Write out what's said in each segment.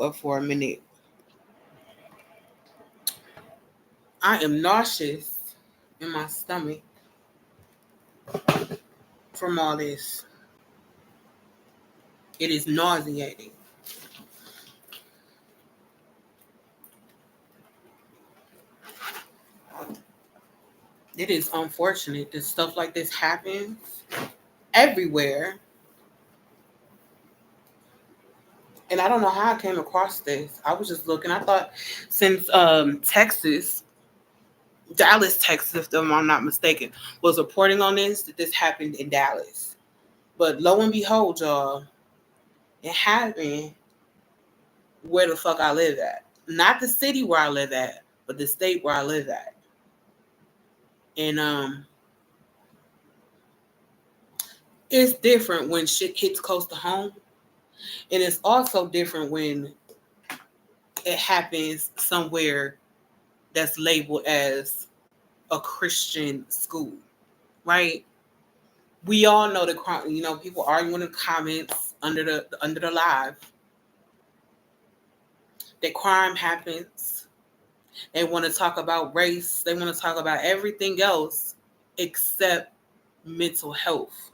up for a minute. I am nauseous in my stomach from all this. It is nauseating. It is unfortunate that stuff like this happens everywhere. And I don't know how I came across this. I was just looking. I thought since Texas, Dallas, Texas, if I'm not mistaken, was reporting on this, that this happened in Dallas. But lo and behold, y'all, it happened where the fuck I live at. Not the city where I live at, but the state where I live at. And it's different when shit hits close to home. And it's also different when it happens somewhere that's labeled as a Christian school, right? We all know the crime. You know, people arguing in the comments under the live that crime happens. They want to talk about race. They want to talk about everything else except mental health.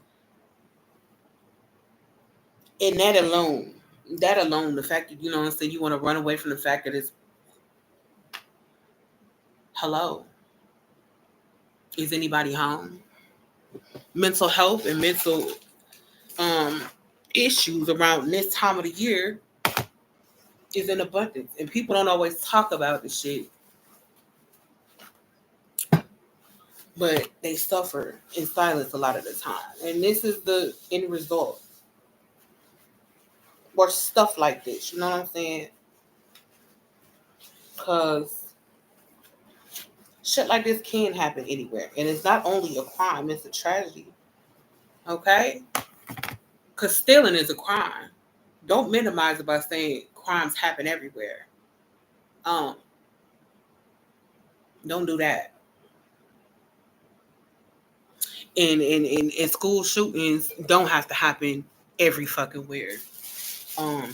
And that alone, the fact that, you know what I'm saying, you want to run away from the fact that it's, hello, is anybody home? Mental health and mental um, issues around this time of the year is in abundance. And people don't always talk about the shit, but they suffer in silence a lot of the time. And this is the end result. Or stuff like this, you know what I'm saying? Because shit like this can happen anywhere. And it's not only a crime, it's a tragedy. Okay? Because stealing is a crime. Don't minimize it by saying crimes happen everywhere. Um, don't do that. And school shootings don't have to happen every fucking where. Um,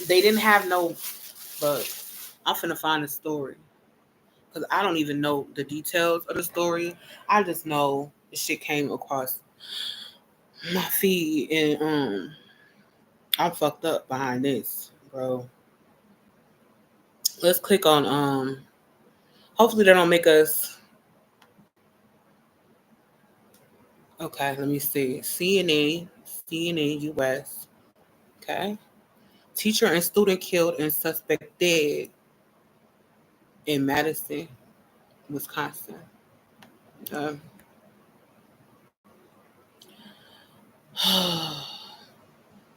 they didn't have no, but I'm finna find a story because I don't even know the details of the story. I just know the shit came across my feed, and I'm fucked up behind this, bro. Let's click on hopefully they don't make us. Okay, let me see. CNN US. Okay. Teacher and student killed and suspect dead in Madison, Wisconsin. Um,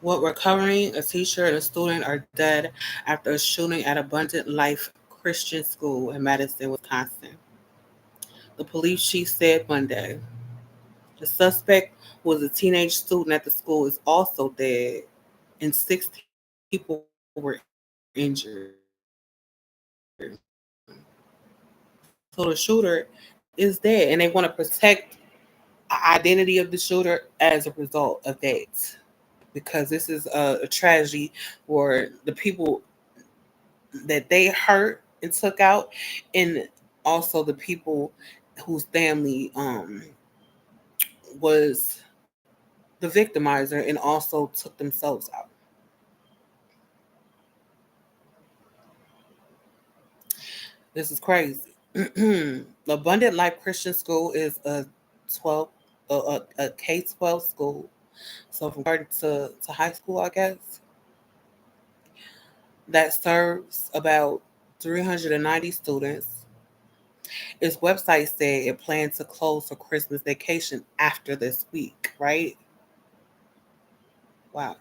what we're covering, a teacher and a student are dead after a shooting at Abundant Life Christian School in Madison, Wisconsin. The police chief said Monday. The suspect, who was a teenage student at the school, is also dead, and 6 people were injured. So the shooter is dead, and they want to protect the identity of the shooter as a result of that, because this is a tragedy for the people that they hurt and took out, and also the people whose family was the victimizer and also took themselves out. This is crazy. Abundant Life Christian School is a 12 a K-12 school, so from starting to high school, I guess, that serves about 390 students. Its website said it plans to close for Christmas vacation after this week, right? Wow.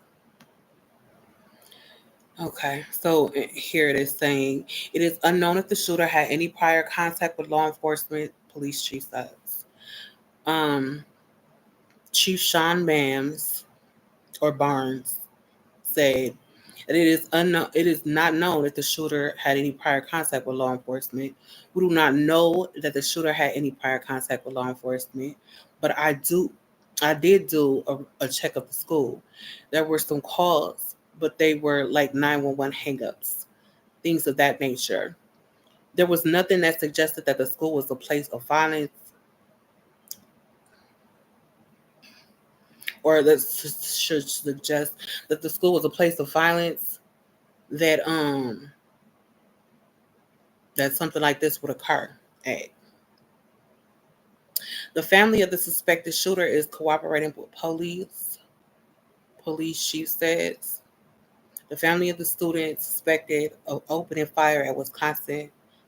Okay, so here it is saying it is unknown if the shooter had any prior contact with law enforcement, police chief says. Um, Chief Sean Bams or Barnes said that it is unknown. It is not known if the shooter had any prior contact with law enforcement. We do not know that the shooter had any prior contact with law enforcement, but I did do a check of the school. There were some calls, but they were like 911 hangups, things of that nature. There was nothing that suggested that the school was a place of violence or that should suggest that the school was a place of violence that that something like this would occur at. The family of the suspected shooter is cooperating with police. Police chief says the family of the student suspected of opening fire at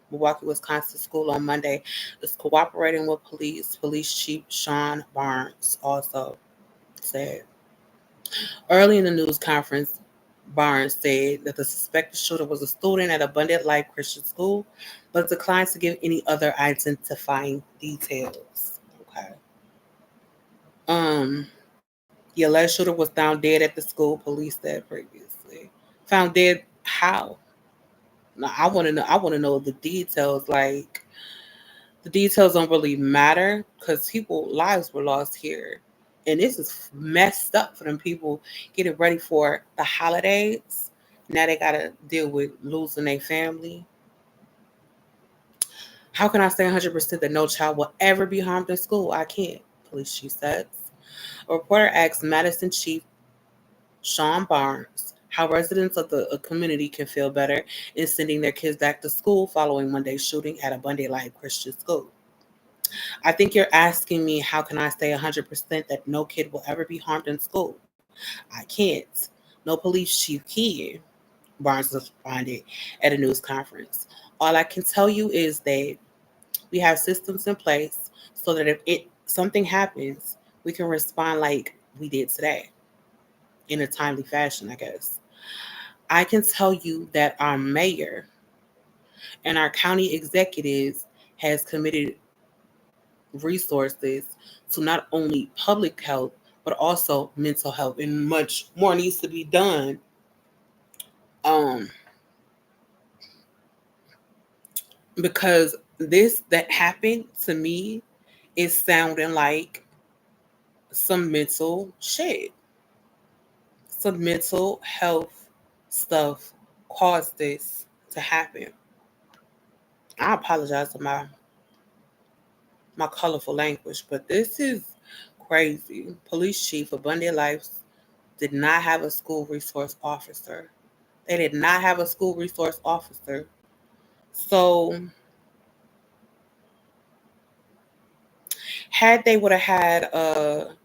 Milwaukee, Wisconsin school on Monday is cooperating with police. Police Chief Sean Barnes also said. Early in the news conference, Barnes said that the suspected shooter was a student at Abundant Life Christian School, but declined to give any other identifying details. Okay. The alleged shooter was found dead at the school, police said previously. Found dead how? Now, I want to know the details. Like the details don't really matter because people lives were lost here, and this is messed up for them people getting ready for the holidays. Now they gotta deal with losing their family. How can I say 100% that no child will ever be harmed in school? I can't. Police chief says. A reporter asked Madison Chief Sean Barnes how residents of the community can feel better in sending their kids back to school following Monday's shooting at Abundant Life Christian School. I think you're asking me how can I say 100% that no kid will ever be harmed in school? I can't. No police chief can, Barnes responded at a news conference. All I can tell you is that we have systems in place so that if something happens, we can respond like we did today in a timely fashion, I guess. I can tell you that our mayor and our county executives has committed resources to not only public health but also mental health, and much more needs to be done. Um, because this that happened to me is sounding like some mental shit, some mental health stuff caused this to happen. I apologize for my colorful language, but this is crazy. Police chief Abundant Life did not have a school resource officer. They did not have a school resource officer. So had they would have had a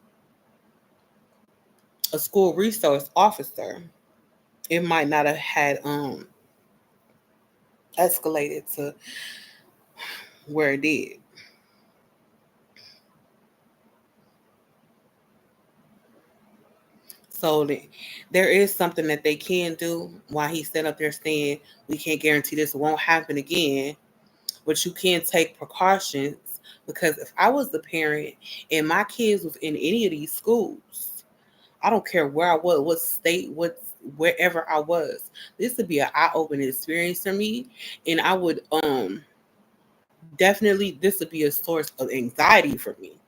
school resource officer, it might not have had escalated to where it did. So there is something that they can do. While he's sitting up there saying we can't guarantee this won't happen again, but you can take precautions. Because if I was the parent and my kids was in any of these schools, I don't care where I was, what state, wherever I was, this would be an eye-opening experience for me, and I would definitely this would be a source of anxiety for me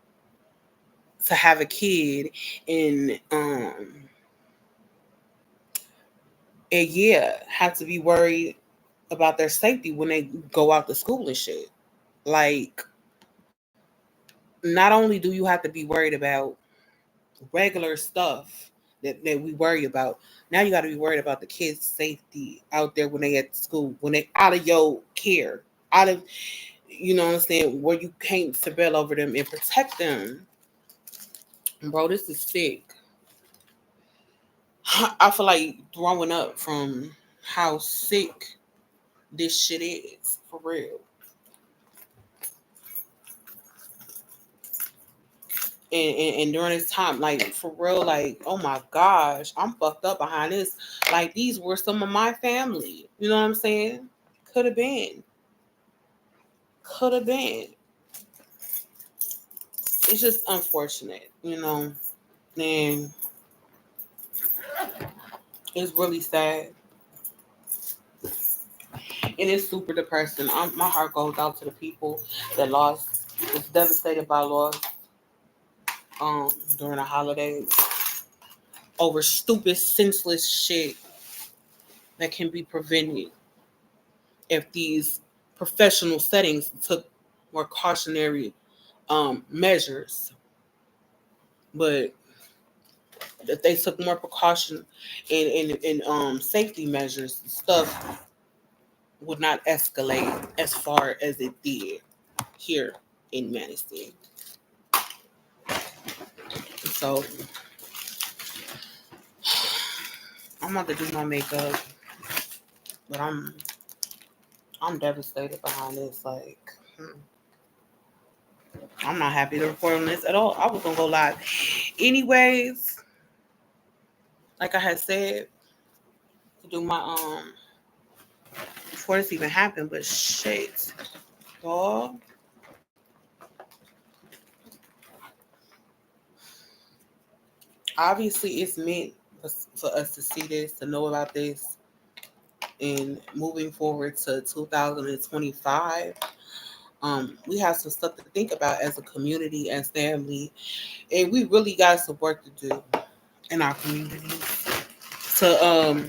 to have a kid and yeah, have to be worried about their safety when they go out to school and shit. Like, not only do you have to be worried about regular stuff that we worry about, now you got to be worried about the kids' safety out there when they at school, when they out of your care, out of, you know what I'm saying, where you can't surveil over them and protect them. Bro, this is sick. I feel like throwing up from how sick this shit is, for real. And during this time, like for real, like oh my gosh, I'm fucked up behind this. Like these were some of my family. You know what I'm saying? Could have been. Could have been. It's just unfortunate, you know. And it's really sad. And it's super depressing. My heart goes out to the people that was devastated by loss during the holidays over stupid, senseless shit. that can be prevented if these professional settings took more cautionary measures. But if they took more precaution and safety measures, stuff would not escalate as far as it did here in Madison. So I'm about to do my makeup, but I'm devastated behind this. Like, I'm not happy to report on this at all. I was gonna go live, anyways. Like I had said, to do my before this even happened, but shit, dog. Obviously, it's meant for us to see this, to know about this, and moving forward to 2025. We have some stuff to think about as a community, as family, and we really got some work to do in our communities to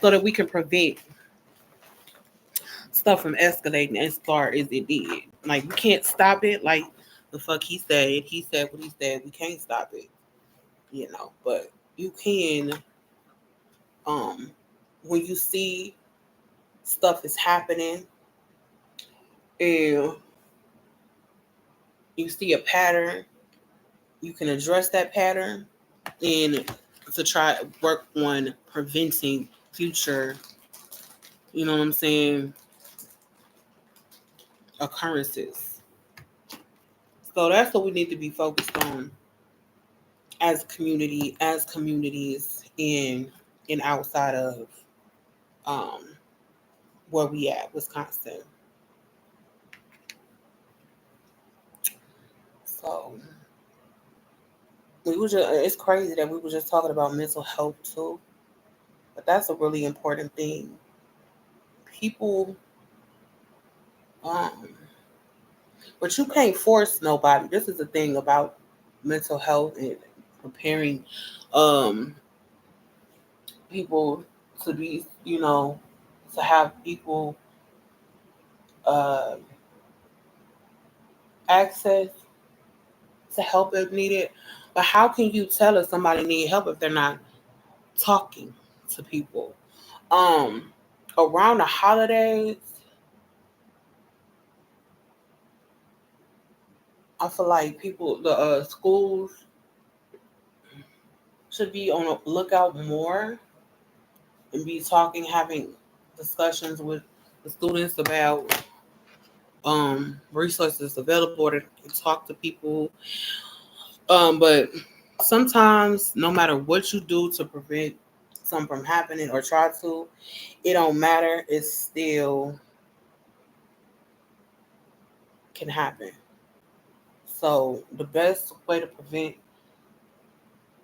so that we can prevent stuff from escalating as far as it did. Like, we can't stop it. Like the fuck he said. He said what he said. We can't stop it. But you can, um when you see stuff is happening and you see a pattern, you can address that pattern and to try work on preventing future, you know what I'm saying, occurrences. So that's what we need to be focused on as community, as communities in outside of um where we at, Wisconsin. So we were just, it's crazy that we were just talking about mental health too. But that's a really important thing. People, um but you can't force nobody. This is the thing about mental health and preparing um people to be, to have equal uh access to help if needed. But how can you tell if somebody need help if they're not talking to people? Um, Around the holidays, I feel like the schools should be on a lookout more and be talking, having discussions with the students about resources available to talk to people. But sometimes, no matter what you do to prevent something from happening or try to, it don't matter. It still can happen. So the best way to prevent,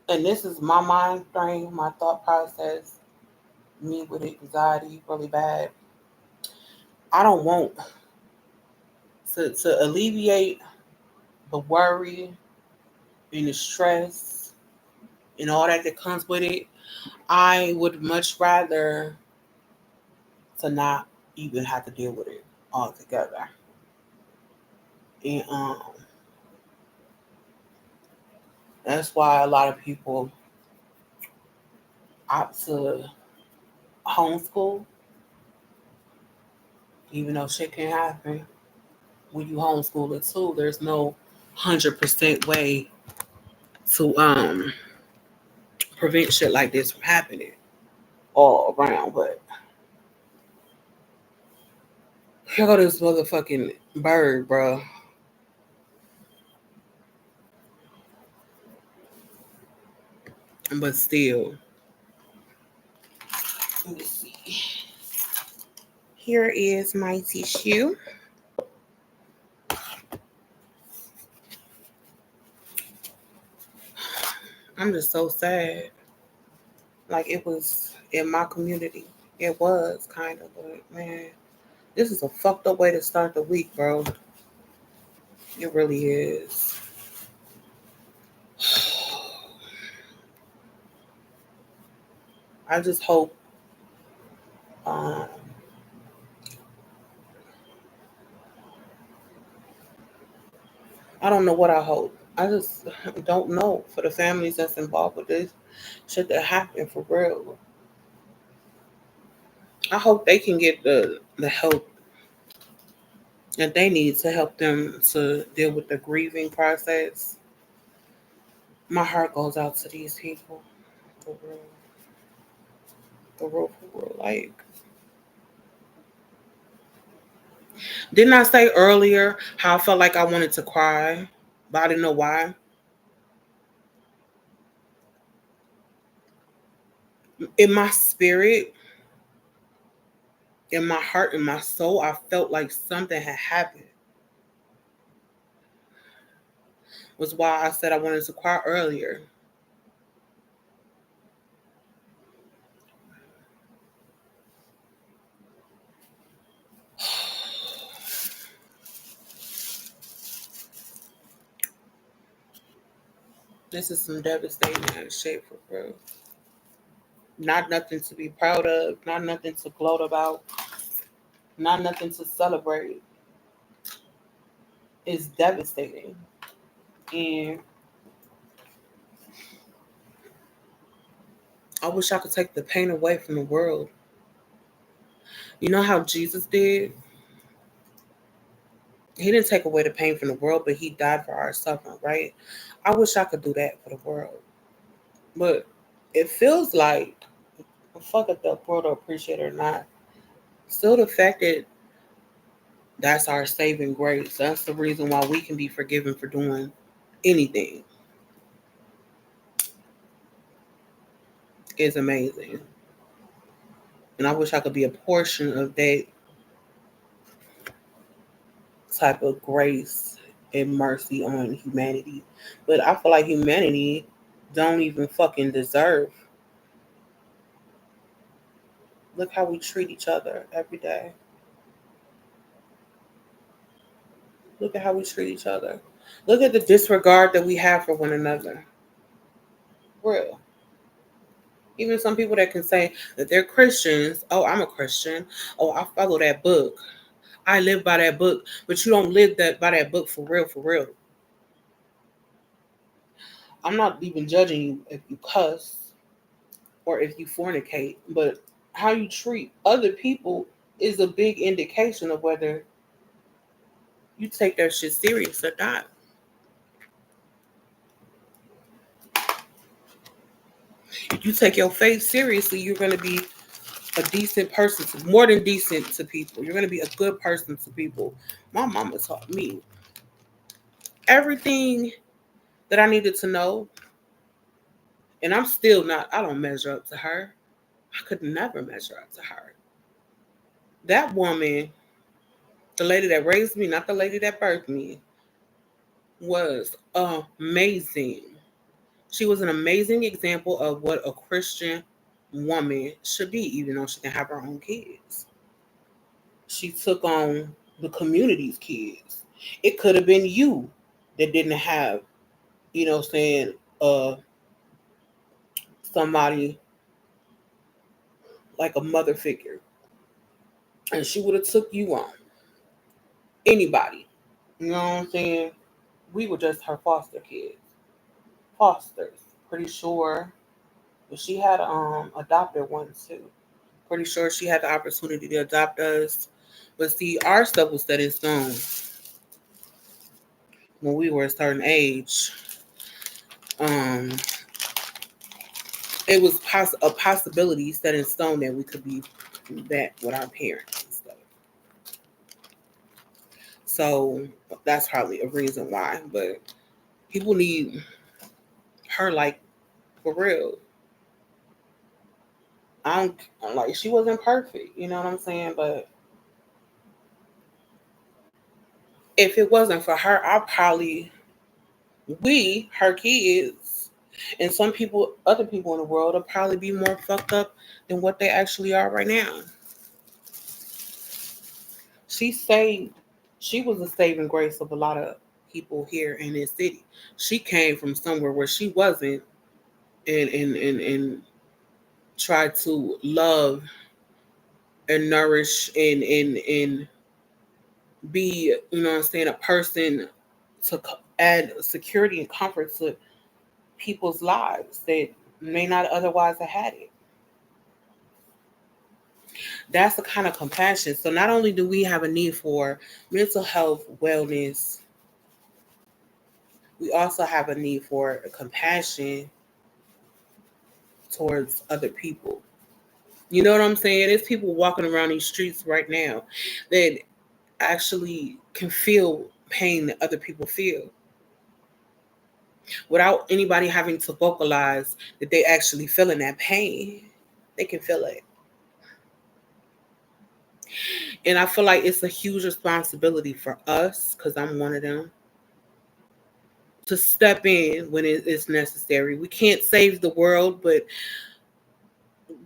and this is my mind frame, my thought process, me with anxiety really bad. I don't want to alleviate the worry and the stress and all that comes with it. I would much rather to not even have to deal with it altogether. And that's why a lot of people opt to homeschool, even though shit can happen when you homeschool it too. There's no 100% way to prevent shit like this from happening all around. But here go this motherfucking bird, bro. But still, let me see. Here is my tissue. I'm just so sad. Like, it was in my community. It was kind of, but man, this is a fucked up way to start the week, bro. It really is. I just hope Um, I don't know what I hope. I just don't know for the families that's involved with this shit that happened for real. I hope they can get the help that they need to help them to deal with the grieving process. My heart goes out to these people. For real. For real, for real. Like, didn't I say earlier how I felt like I wanted to cry, but I didn't know why? In my spirit, in my heart, in my soul, I felt like something had happened. Was why I said I wanted to cry earlier. This is some devastating ass shit for real. Not nothing to be proud of, not nothing to gloat about, not nothing to celebrate. It's devastating. And I wish I could take the pain away from the world. You know how Jesus did? He didn't take away the pain from the world, but he died for our suffering, right? I wish I could do that for the world. But it feels like, fuck if the world will appreciate it or not. Still, the fact that that's our saving grace, that's the reason why we can be forgiven for doing anything, is amazing. And I wish I could be a portion of that type of grace and mercy on humanity. But I feel like humanity don't even fucking deserve. Look how we treat each other every day. Look at how we treat each other. Look at the disregard that we have for one another. Real. Even some people that can say that they're Christians. Oh, I'm a Christian. Oh, I follow that book. I live by that book. But you don't live that by that book for real, for real. I'm not even judging you if you cuss or if you fornicate, but how you treat other people is a big indication of whether you take that shit serious or not. If you take your faith seriously, you're going to be a decent person, more than decent to people. You're going to be a good person to people. My mama taught me everything that I needed to know, and I'm still not, I don't measure up to her. I could never measure up to her. That woman, the lady that raised me, not the lady that birthed me, was amazing. She was an amazing example of what a Christian woman should be, even though she can have her own kids. She took on the community's kids. It could have been you that didn't have, saying, somebody like a mother figure. And she would have took you on. Anybody. You know what I'm saying? We were just her foster kids. Fosters. Pretty sure. But she had adopted one too. Pretty sure she had the opportunity to adopt us. But see, our stuff was set in stone when we were a certain age. Um, it was a possibility set in stone that we could be that with our parents and stuff. So that's probably a reason why. But people need her like for real. I don't like she wasn't perfect, you know what I'm saying? But if it wasn't for her, her kids, and some people, other people in the world, will probably be more fucked up than what they actually are right now. She saved, she was a saving grace of a lot of people here in this city. She came from somewhere where she wasn't, and tried to love and nourish and be, you know what I'm saying, a person to add security and comfort to people's lives that may not otherwise have had it. That's the kind of compassion. So not only do we have a need for mental health wellness, we also have a need for compassion towards other people. You know what I'm saying? There's people walking around these streets right now that actually can feel pain that other people feel without anybody having to vocalize that they actually feeling that pain. They can feel it. And I feel like it's a huge responsibility for us, because I'm one of them, to step in when it is necessary. We can't save the world, but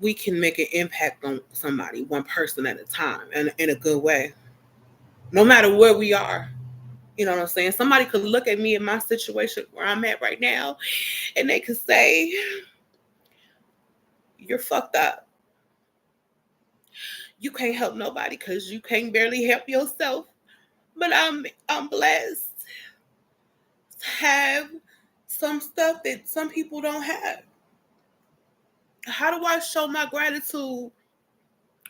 we can make an impact on somebody, one person at a time, and in a good way, no matter where we are. You know what I'm saying? Somebody could look at me in my situation where I'm at right now, and they could say, "You're fucked up. You can't help nobody because you can't barely help yourself." But I'm blessed to have some stuff that some people don't have. How do I show my gratitude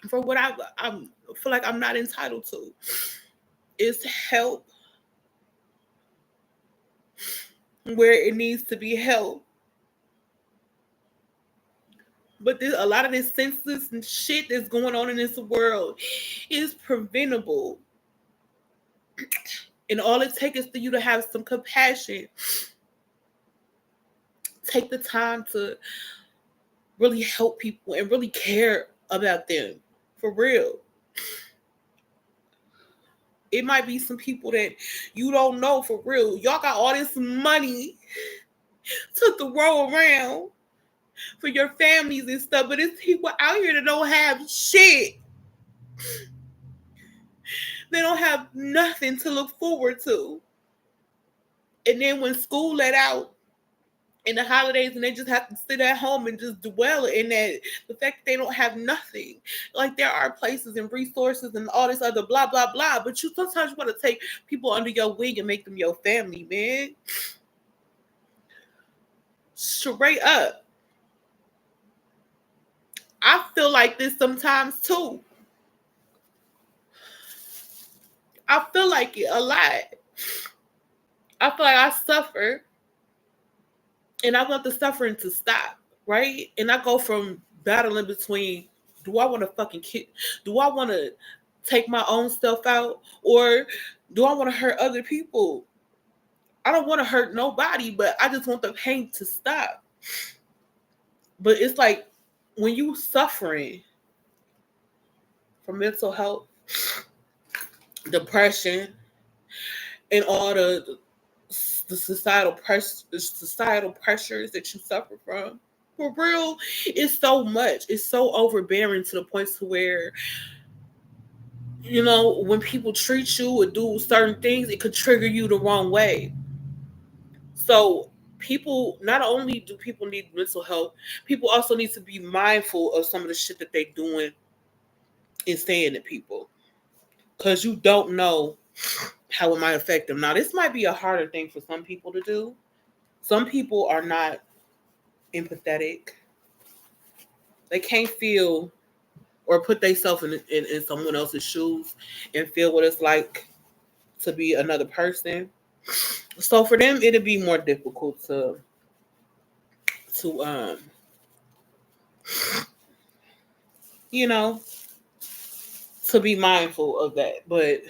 for what I feel like I'm not entitled to? Is help where it needs to be helped. But a lot of this senseless shit that's going on in this world is preventable. And all it takes is for you to have some compassion. Take the time to really help people and really care about them. For real. It might be some people that you don't know, for real. Y'all got all this money to throw around for your families and stuff, but it's people out here that don't have shit. They don't have nothing to look forward to. And then when school let out in the holidays and they just have to sit at home and just dwell in that, the fact that they don't have nothing. Like, there are places and resources and all this other blah blah blah, but you sometimes want to take people under your wing and make them your family, man. Straight up. I feel like this sometimes too. I feel like it a lot. I feel like I suffer and I want the suffering to stop, right? And I go from battling between, do I want to fucking kill? Do I want to take my own stuff out, or do I want to hurt other people? I don't want to hurt nobody, but I just want the pain to stop. But it's like when you suffering from mental health, depression, and all the societal pressures that you suffer from, for real, it's so much. It's so overbearing to the point to where, you know, when people treat you or do certain things, it could trigger you the wrong way. So people, not only do people need mental health, people also need to be mindful of some of the shit that they doing and saying to people, because you don't know how it might affect them. Now, this might be a harder thing for some people to do. Some people are not empathetic. They can't feel or put themselves in someone else's shoes and feel what it's like to be another person. So for them, it'll be more difficult to you know, to be mindful of that. But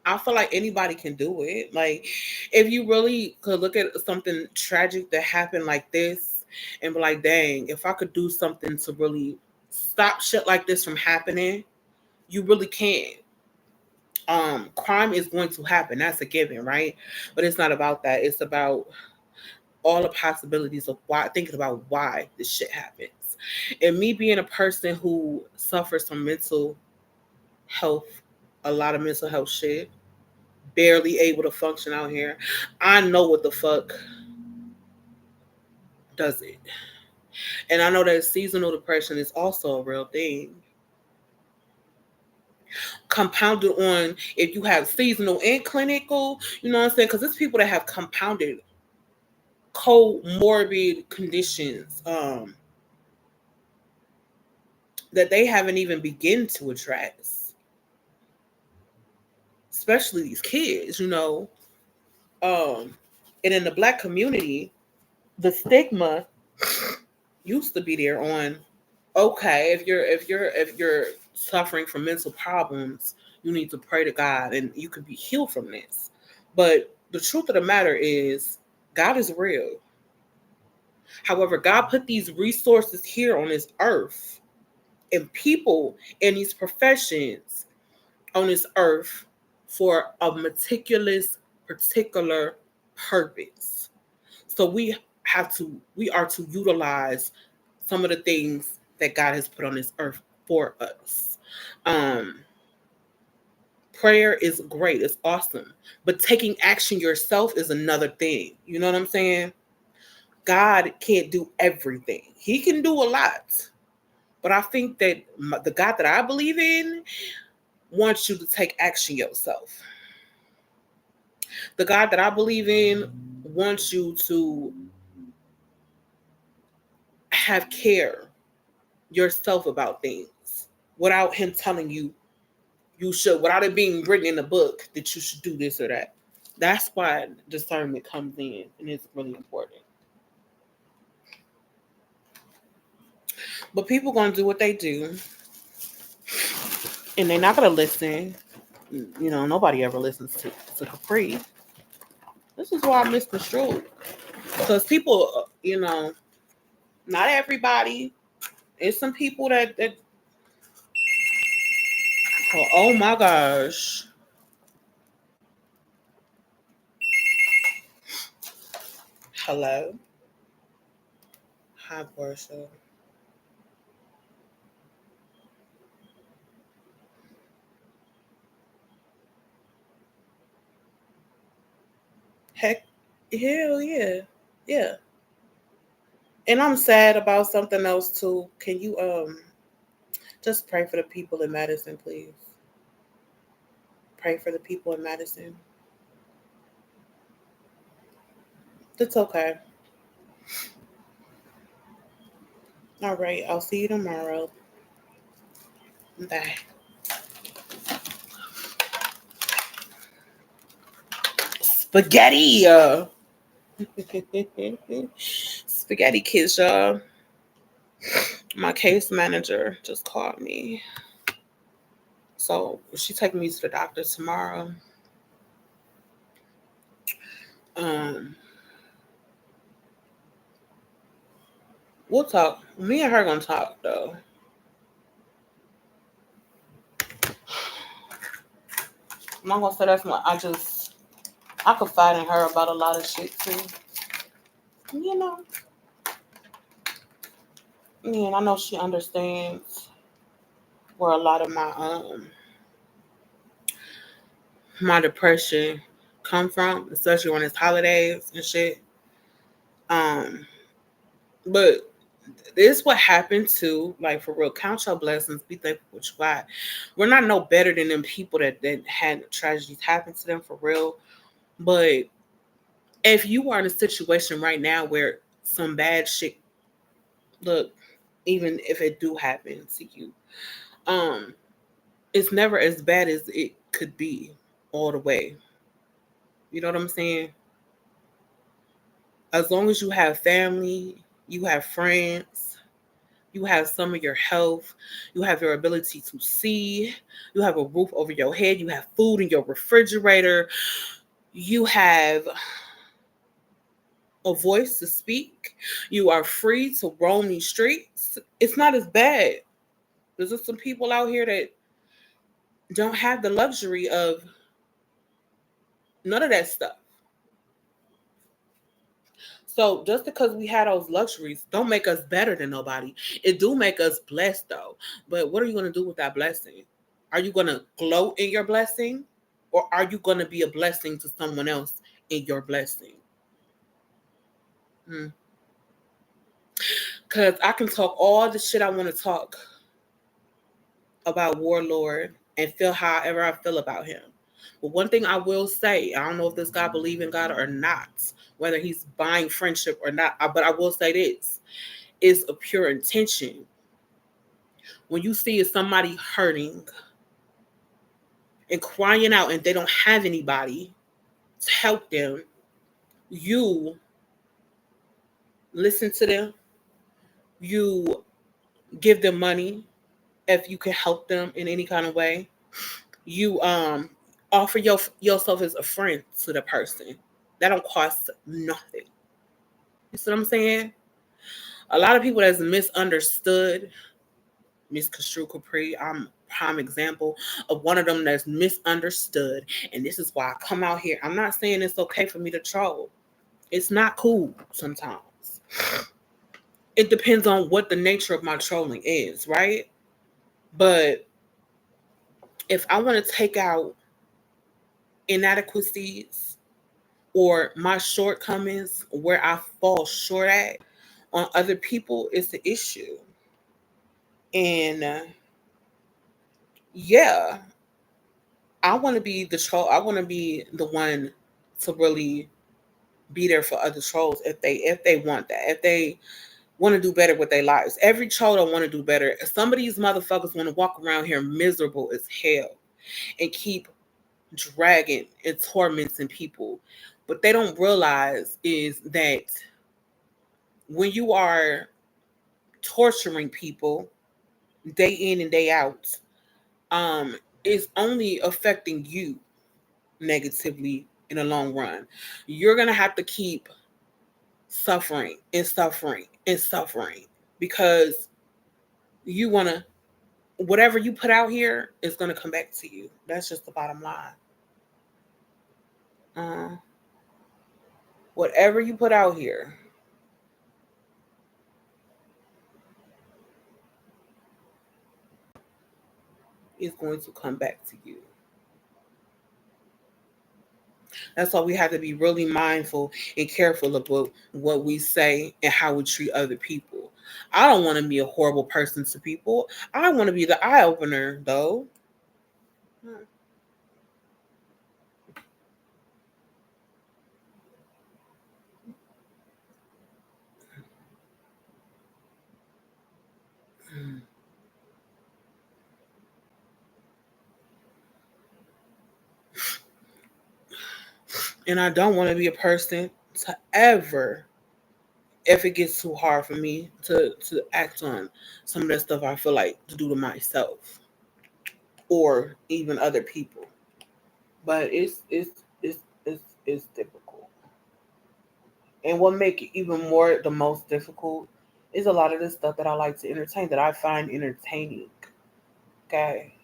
I feel like anybody can do it. Like, if you really could look at something tragic that happened like this and be like, dang, if I could do something to really stop shit like this from happening, you really can. Crime is going to happen. That's a given, right? But it's not about that. It's about all the possibilities of why, thinking about why this shit happens. And me being a person who suffers from mental health, a lot of mental health shit, barely able to function out here, I know what the fuck does it. And I know that seasonal depression is also a real thing. Compounded on if you have seasonal and clinical, you know what I'm saying? Because it's people that have compounded comorbid conditions that they haven't even begun to address, especially these kids, you know. And in the Black community, the stigma used to be there on, okay, if you're suffering from mental problems, you need to pray to God and you can be healed from this. But the truth of the matter is, God is real. However, God put these resources here on this earth and people in these professions on this earth for a meticulous, particular purpose. So we are to utilize some of the things that God has put on this earth for us. Um, Prayer is great, it's awesome, but taking action yourself is another thing. You know what I'm saying? God can't do everything. He can do a lot, but I think that the God that I believe in wants you to take action yourself. The God that I believe in wants you to have care yourself about things without him telling you you should, without it being written in the book that you should do this or that. That's why discernment comes in and it's really important. But people gonna do what they do and they're not gonna listen. You know, nobody ever listens to Capri. This is why I misconstrued. Because people, you know, not everybody. It's some people that oh my gosh. Hello. Hi, Portia. Heck, hell yeah. Yeah. And I'm sad about something else too. Can you just pray for the people in Madison, please? Pray for the people in Madison. It's okay. All right. I'll see you tomorrow. Bye. Spaghetti. Spaghetti kids, y'all. My case manager just called me. So she's taking me to the doctor tomorrow. Um, we'll talk. Me and her gonna talk though. I'm not gonna say that's my. I confide in her about a lot of shit too. You know, yeah, and I know she understands where a lot of my depression come from, especially when it's holidays and shit. Um, but this what happened to, like, for real. Count your blessings. Be thankful what you got. We're not no better than them people that had tragedies happen to them, for real. But if you are in a situation right now where some bad shit, look, even if it do happen to you, um, it's never as bad as it could be all the way. You know what I'm saying? As long as you have family, you have friends, you have some of your health, you have your ability to see, you have a roof over your head, you have food in your refrigerator, you have a voice to speak, you are free to roam these streets, it's not as bad. There's just some people out here that don't have the luxury of none of that stuff. So just because we had those luxuries don't make us better than nobody. It do make us blessed though. But what are you going to do with that blessing? Are you going to gloat in your blessing, or are you going to be a blessing to someone else in your blessing? Hmm. Because I can talk all the shit I want to talk about Warlord and feel however I feel about him. But one thing I will say, I don't know if this guy believe in God or not, whether he's buying friendship or not, but I will say this, is a pure intention. When you see somebody hurting and crying out and they don't have anybody to help them, you listen to them, you give them money if you can help them in any kind of way. You offer yourself as a friend to the person. That don't cost nothing. You see what I'm saying? A lot of people that's misunderstood, misconstrued Capri. I'm a prime example of one of them that's misunderstood. And this is why I come out here. I'm not saying it's okay for me to troll. It's not cool sometimes. It depends on what the nature of my trolling is, right? But if I want to take out inadequacies or my shortcomings where I fall short at on other people, it's the issue. And yeah, I want to be the troll. I want to be the one to really be there for other trolls if they want that. If they want to do better with their lives. Every troll don't want to do better. Some of these motherfuckers want to walk around here miserable as hell and keep dragging and tormenting people. What they don't realize is that when you are torturing people day in and day out, it's only affecting you negatively in the long run. You're gonna have to keep suffering and suffering and suffering because you wanna whatever you put out here is gonna come back to you. That's just the bottom line. Uh, whatever you put out here is going to come back to you. That's why we have to be really mindful and careful about what we say and how we treat other people. I don't want to be a horrible person to people. I want to be the eye opener, though. And I don't want to be a person to ever, if it gets too hard for me to act on some of that stuff I feel like to do to myself or even other people. But it's difficult. And what make it even more the most difficult is a lot of the stuff that I like to entertain that I find entertaining. Okay.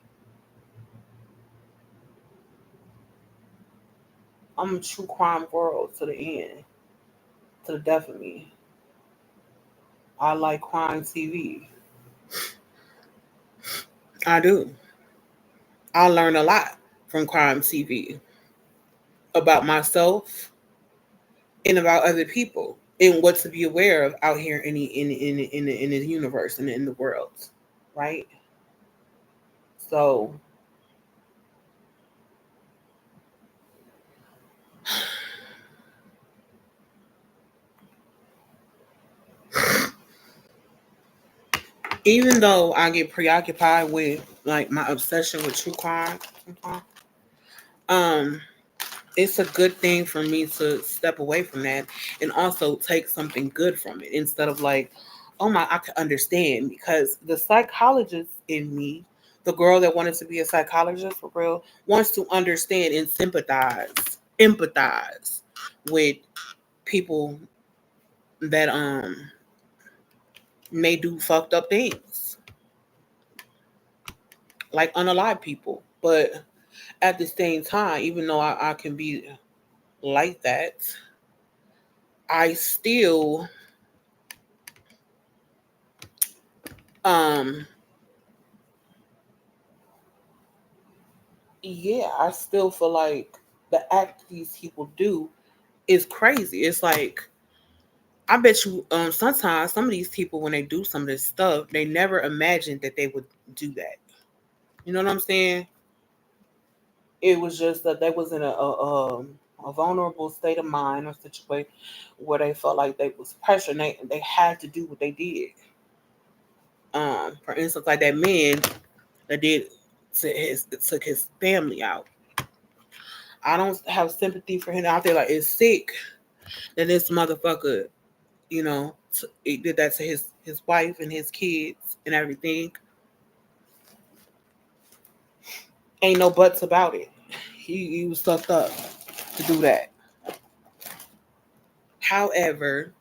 I'm a true crime world to the end, to the death of me. I like crime TV. I do. I learn a lot from crime TV about myself and about other people and what to be aware of out here in the universe and in the world, right? So even though I get preoccupied with like my obsession with true crime, um, it's a good thing for me to step away from that and also take something good from it instead of like, oh my, I can understand because the psychologist in me, the girl that wanted to be a psychologist for real, wants to understand and empathize with people that may do fucked up things, like unalive people. But at the same time, even though I can be like that, I still um yeah, I still feel like the act these people do is crazy. It's like I bet you sometimes some of these people when they do some of this stuff, they never imagined that they would do that. You know what I'm saying? It was just that they was in a vulnerable state of mind or situation where they felt like they was pressure and they had to do what they did. For instance, like that man that did took his family out. I don't have sympathy for him. I feel like it's sick that this motherfucker, he did that to his wife and his kids and everything. Ain't no buts about it. He was sucked up to do that. However,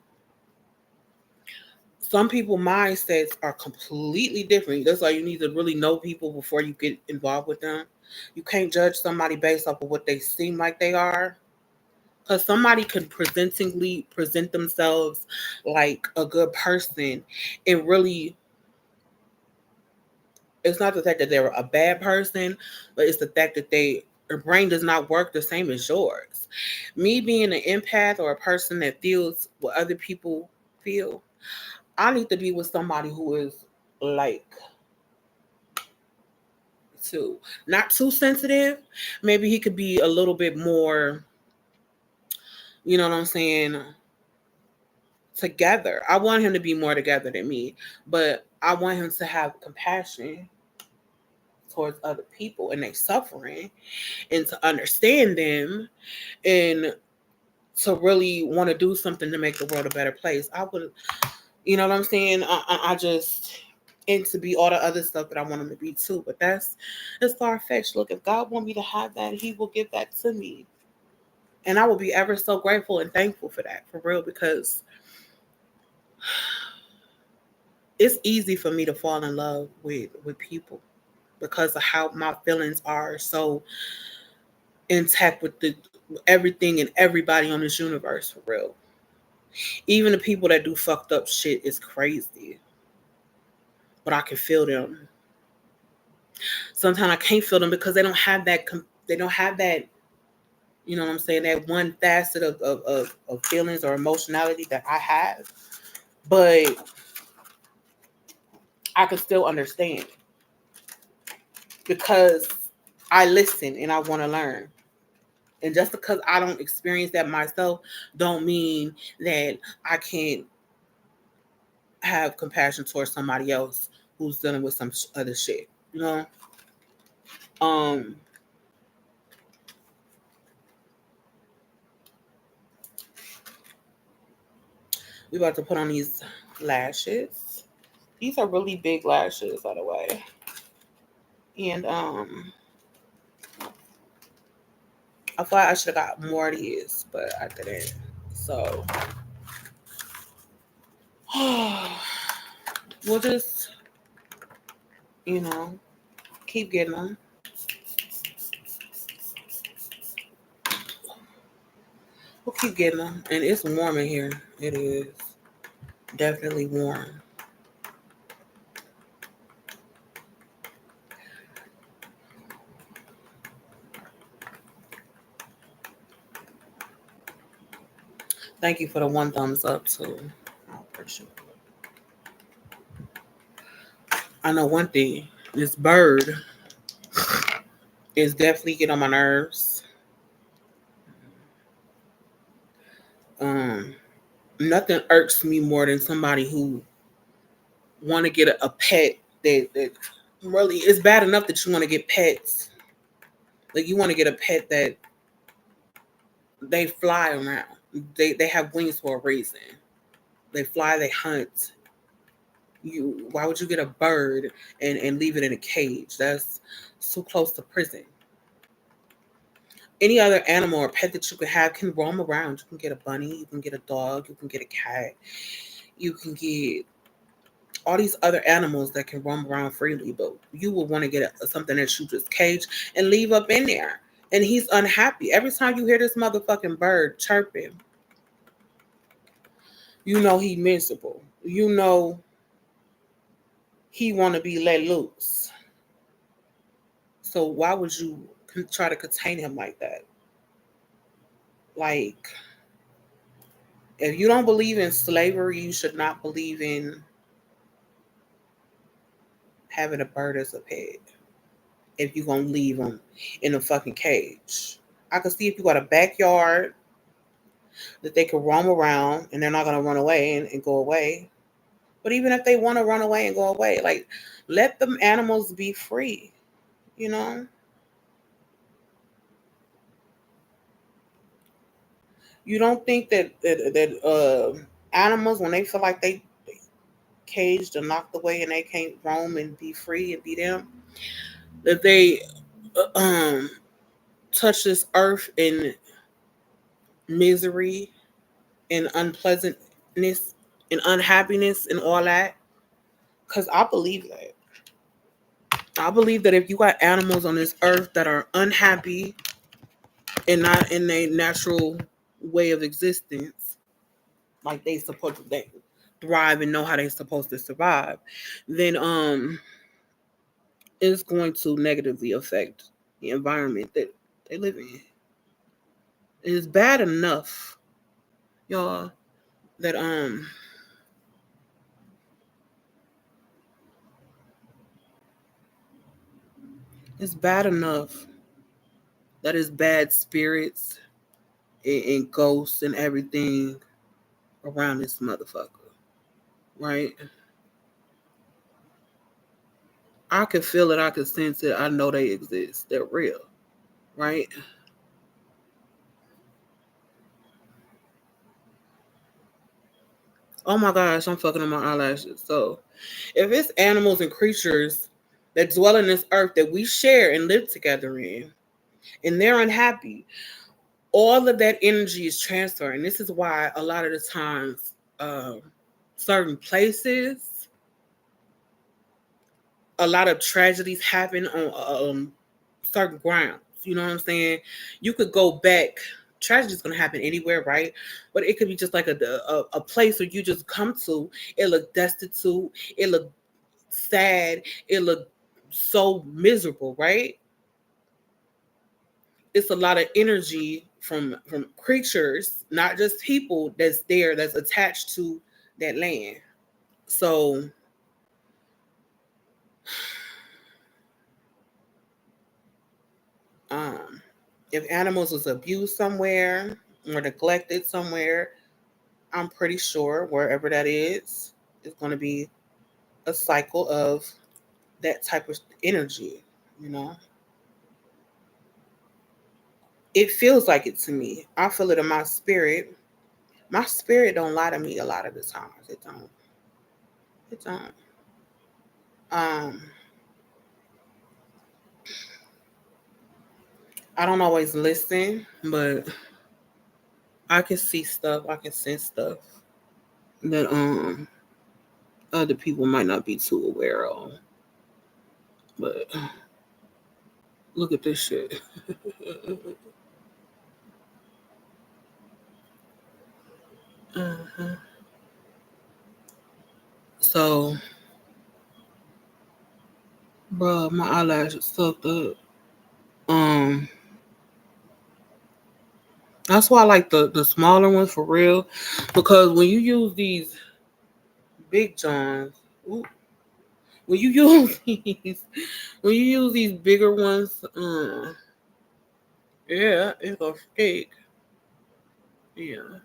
some people mindsets are completely different. That's why you need to really know people before you get involved with them. You can't judge somebody based off of what they seem like they are. Because somebody can presentingly present themselves like a good person and really, it's not the fact that they're a bad person, but it's the fact that their brain does not work the same as yours. Me being an empath or a person that feels what other people feel, I need to be with somebody who is like too not too sensitive. Maybe he could be a little bit more, you know what I'm saying, together. I want him to be more together than me, but I want him to have compassion towards other people and their suffering and to understand them and to really want to do something to make the world a better place. I would, you know what I'm saying? I just, and to be all the other stuff that I want him to be too. But it's far fetched. Look, if God want me to have that, He will give that to me, and I will be ever so grateful and thankful for that, for real, because it's easy for me to fall in love with people because of how my feelings are so intact with the everything and everybody on this universe, for real. Even the people that do fucked up shit is crazy, but I can feel them. Sometimes I can't feel them because they don't have that. They don't have that. You know what I'm saying? That one facet of feelings or emotionality that I have, but I can still understand because I listen and I want to learn. And just because I don't experience that myself, don't mean that I can't have compassion towards somebody else who's dealing with some other shit. You know. Um. We about to put on these lashes. These are really big lashes, by the way. And I thought I should have got more of these, but I didn't. So we'll just, you know, keep getting them. We'll keep getting them. And it's warm in here. It is definitely warm. Thank you for the one thumbs up too. I appreciate it. I know one thing. This bird is definitely getting on my nerves. Um, Nothing irks me more than somebody who want to get a pet that really it's bad enough that you want to get pets. Like you want to get a pet that they fly around. They have wings for a reason. They fly, they hunt. Why would you get a bird and leave it in a cage? That's so close to prison. Any other animal or pet that you could have can roam around. You can get a bunny, you can get a dog, you can get a cat, you can get all these other animals that can roam around freely, but you will want to get something that you just cage and leave up in there. And he's unhappy. Every time you hear this motherfucking bird chirping, you know he miserable. You know he want to be let loose. So why would you try to contain him like that? Like If you don't believe in slavery, you should not believe in having a bird as a pet. If you're gonna leave them in a fucking cage, I can see if you got a backyard that they can roam around and they're not gonna run away and go away. But even if they want to run away and go away, like let them animals be free. You know, you don't think that animals when they feel like they caged and locked away and they can't roam and be free and be them, that they uh, um touch this earth in misery and unpleasantness and unhappiness and all that. Because I believe that. I believe that if you got animals on this earth that are unhappy and not in a natural way of existence, like they supposed to thrive and know how they're supposed to survive, then it's going to negatively affect the environment that they live in. It's bad enough, y'all, that it's bad enough that it's bad spirits and ghosts and everything around this motherfucker, right? I can feel it, I can sense it, I know they exist. They're real, right? Oh my gosh, I'm fucking on my eyelashes. So, if it's animals and creatures that dwell in this earth that we share and live together in, and they're unhappy, all of that energy is transferred. And this is why a lot of the times, certain places, a lot of tragedies happen on certain grounds. You know what I'm saying? You could go back. Tragedy is gonna happen anywhere, right? But it could be just like a place where you just come to. It look destitute. It look sad. It look so miserable, right? It's a lot of energy from creatures, not just people that's there that's attached to that land. So um if animals was abused somewhere or neglected somewhere, I'm pretty sure wherever that is going to be a cycle of that type of energy, you know? It feels like it to me. I feel it in my spirit. My spirit don't lie to me a lot of the times. It don't. It don't. Um, I don't always listen, but I can see stuff. I can sense stuff that other people might not be too aware of. But look at this shit. uh-huh. So, bro, my eyelashes sucked up. Um, that's why I like the smaller ones for real, because when you use these big johns, ooh, when you use these, when you use these bigger ones, yeah, it'll stick. Yeah,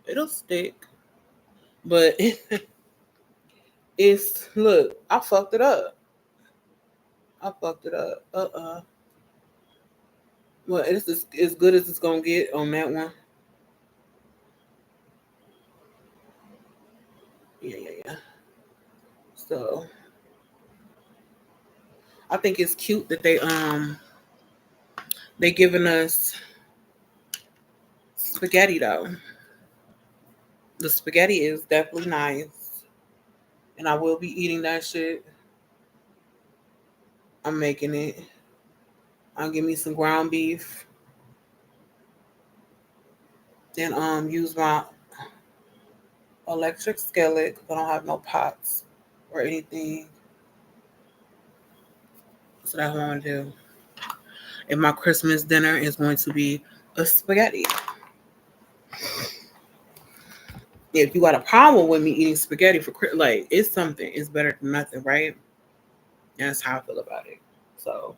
it'll stick. But it's look, I fucked it up. I fucked it up. Well, it's as good as it's gonna get on that one. Yeah, yeah, yeah. So I think it's cute that they giving us spaghetti though. The spaghetti is definitely nice, and I will be eating that shit. I'm making it. I'll give me some ground beef, then use my electric skillet 'cause I don't have no pots or anything. So that's what I'm gonna do. And my Christmas dinner is going to be a spaghetti. If you got a problem with me eating spaghetti for like it's something, it's better than nothing, right? That's how I feel about it. So,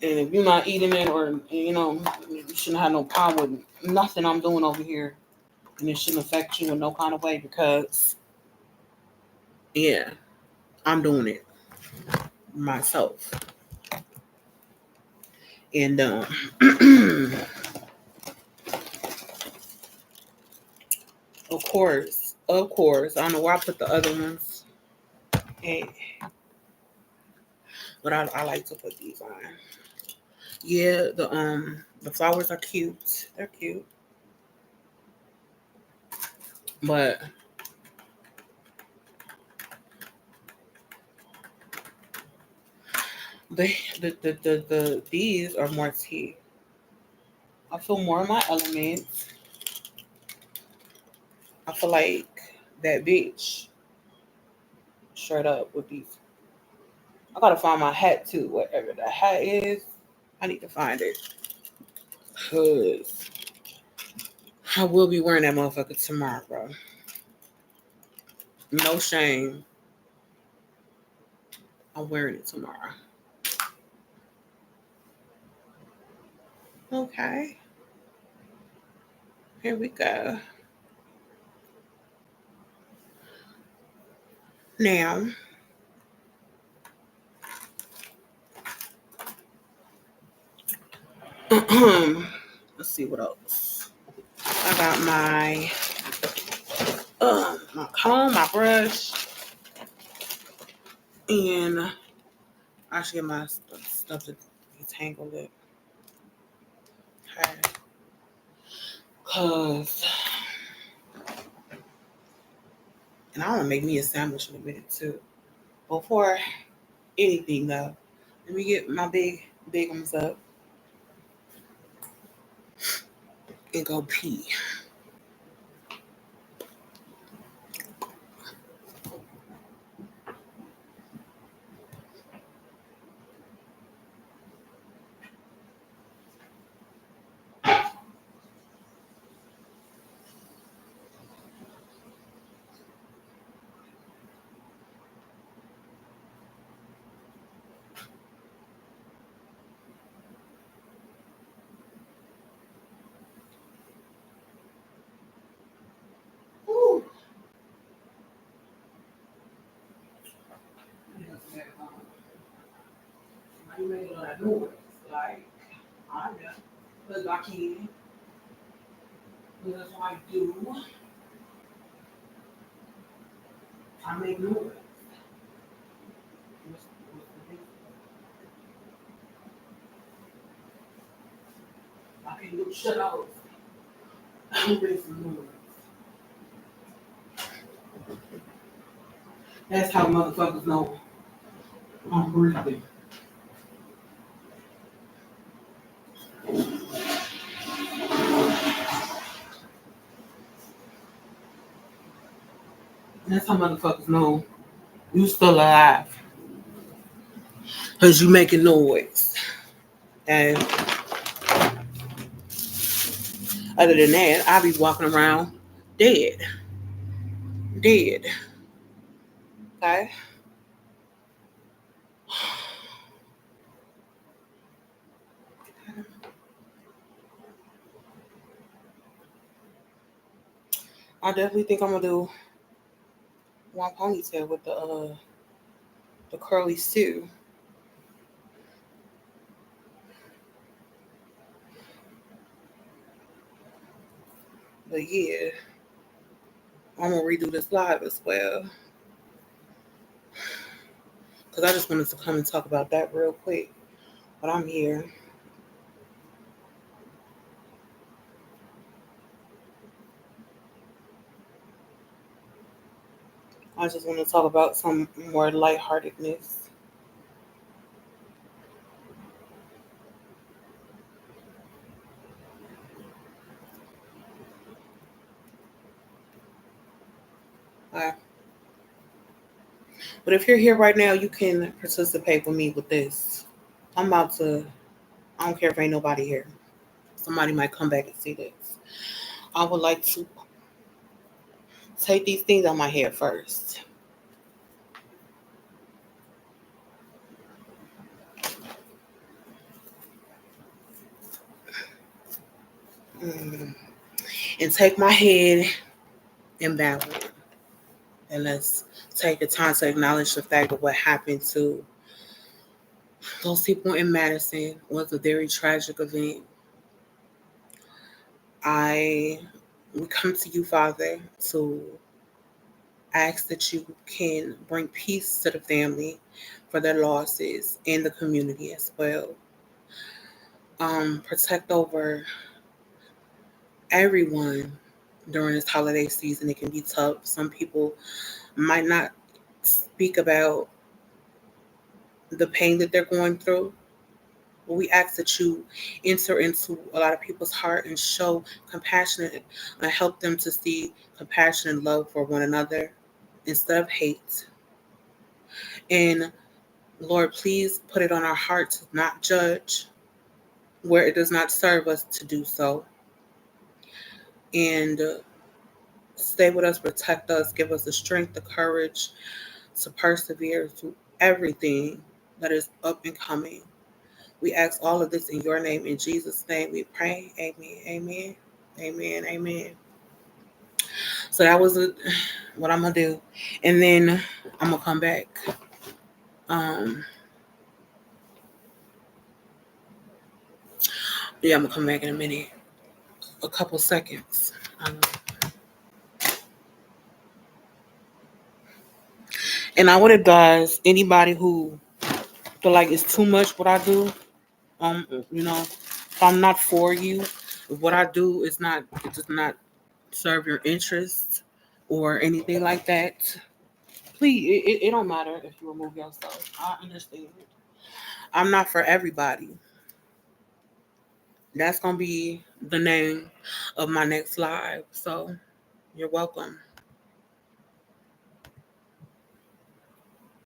and if you're not eating it, or you shouldn't have no problem with nothing I'm doing over here, and it shouldn't affect you in no kind of way because, yeah, I'm doing it myself. And of course, I don't know where I put the other ones, and but I like to put these on. Yeah, the flowers are cute. They're cute, but they the these are more tea. I feel more in my element. I feel like that bitch straight up with these. I gotta find my hat too. Whatever the hat is, I need to find it. Cause I will be wearing that motherfucker tomorrow, bro. No shame. I'm wearing it tomorrow. Okay. Here we go. Now, let's see what else. I got my comb, my brush, and I should get my stuff to detangle it. Okay. Cause, and I want to make me a sandwich in a minute too. Before anything though, let me get my big ones up and go pee. Ooh. I made a lot of noise. Like, I know. Look, I can. That's what I do. I make noise. I can look shut up. I'm making some noise. That's how motherfuckers know I'm breathing. That's how motherfuckers know you still alive. Because you making noise. And other than that, I be walking around dead. Dead. Okay? I definitely think I'm gonna do one ponytail with the curlies too. But yeah, I'm gonna redo this live as well. Because I just wanted to come and talk about that real quick. But I'm here. I just want to talk about some more lightheartedness. Uh, but if you're here right now, you can participate with me with this. I'm about to, I don't care if ain't nobody here. Somebody might come back and see this. I would like to take these things on my head first. Mm. And take my head and bow it. And let's take the time to acknowledge the fact of what happened to those people in Madison was a very tragic event. I we come to you, Father, to ask that you can bring peace to the family for their losses and the community as well. Protect over everyone during this holiday season. It can be tough. Some people might not speak about the pain that they're going through. But we ask that you enter into a lot of people's heart and show compassion and help them to see compassion and love for one another instead of hate. And Lord, please put it on our hearts to not judge where it does not serve us to do so. And stay with us, protect us, give us the strength, the courage to persevere through everything that is up and coming. We ask all of this in your name. In Jesus' name we pray. Amen. Amen. Amen. Amen. So that was what I'm going to do. And then I'm going to come back. Yeah, I'm going to come back in a minute. A couple seconds. And I would advise anybody who feel like it's too much what I do, if I'm not for you, if what I do is not, it does not serve your interests or anything like that, please, it don't matter if you remove yourself. I understand. I'm not for everybody. That's going to be the name of my next live. So you're welcome.